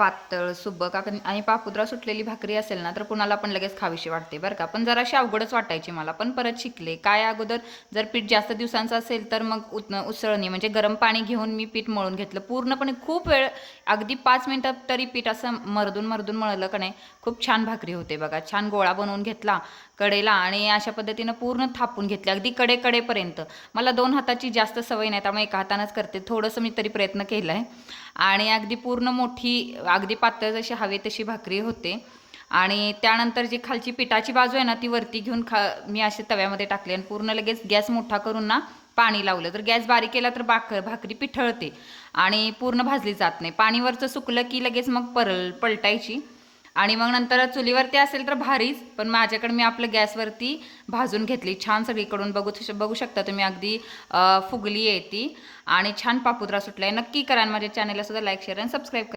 पातळ सुबक आणि पापुद्रा सुटलेली भाकरी असेल ना तर कुणाला पण लगेच खावीशी वाटते बरं का. पण जराशी अवघडच वाटायची मला, पण परत शिकले. काय अगोदर जर पीठ जास्त दिवसांचं असेल तर मग उसळणी म्हणजे गरम पाणी घेऊन मी पीठ मळून घेतलं पूर्णपणे. खूप वेळ, अगदी 5 मिनिटात तरी पीठ असं मर्दून मर्दून मळलं का नाही, खूप छान भाकरी होते बघा. छान गोळा बनवून घेतला कडेला आणि अशा पद्धतीनं पूर्ण थापून घेतले अगदी कडेपर्यंत. मला 2 हाताची जास्त सवय नाही त्यामुळे एका हातानंच करते. थोडंसं मी तरी प्रयत्न केलाय आणि अगदी पूर्ण मोठी, अगदी पातळ जशी हवी तशी भाकरी होते. आणि त्यानंतर जी खालची पिठाची बाजू आहे ना ती वरती घेऊन मी असे तव्यामध्ये टाकले आणि पूर्ण लगेच गॅस मोठा करून ना पाणी लावलं. तर गॅस बारीक केला तर भाकरी पिठळते आणि पूर्ण भाजली जात नाही. पाणीवरचं सुकलं की लगेच मग पलटायची आणि मग नंतर चुलीवरती असेल तर भारीच, पण माझ्याकडे मी आपलं गॅसवरती भाजून घेतली छान सगळीकडून. बघू शकता तुम्ही अगदी फुगली आहे ती आणि छान पापुद्रा सुटलाय. नक्की करा. माझ्या चॅनलला सुद्धा लाईक शेअर आणि सबस्क्राईब करा.